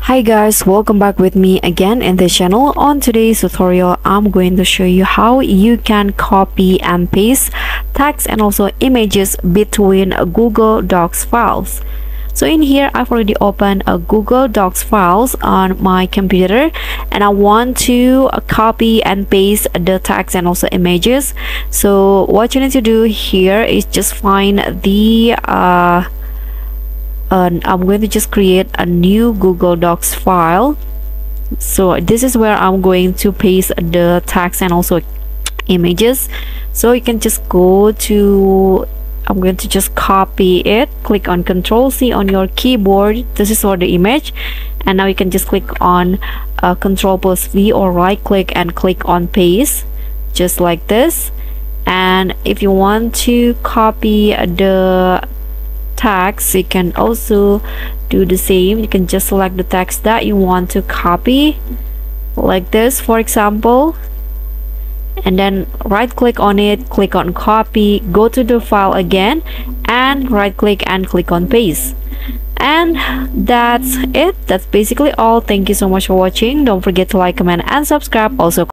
Hi guys, welcome back with me again in this channel. On today's tutorial, I'm going to show you how you can copy and paste text and also images between Google Docs files. So in here, I've already opened a Google Docs files on my computer and I want to copy and paste the text and also images. So what you need to do here is just find the I'm going to just create a new Google Docs file. So this is where I'm going to paste the text and also images. So you can just go to, I'm going to just copy it, click on Ctrl+C on your keyboard. This is for the image, and now you can just click on Ctrl+V or right click and click on paste, just like this. And if you want to copy the text, you can also do the same. You can just select the text that you want to copy, like this for example, and then right click on it, click on copy, go to the file again and right click and click on paste. And that's it. That's basically all. Thank you so much for watching. Don't forget to like, comment and subscribe. Also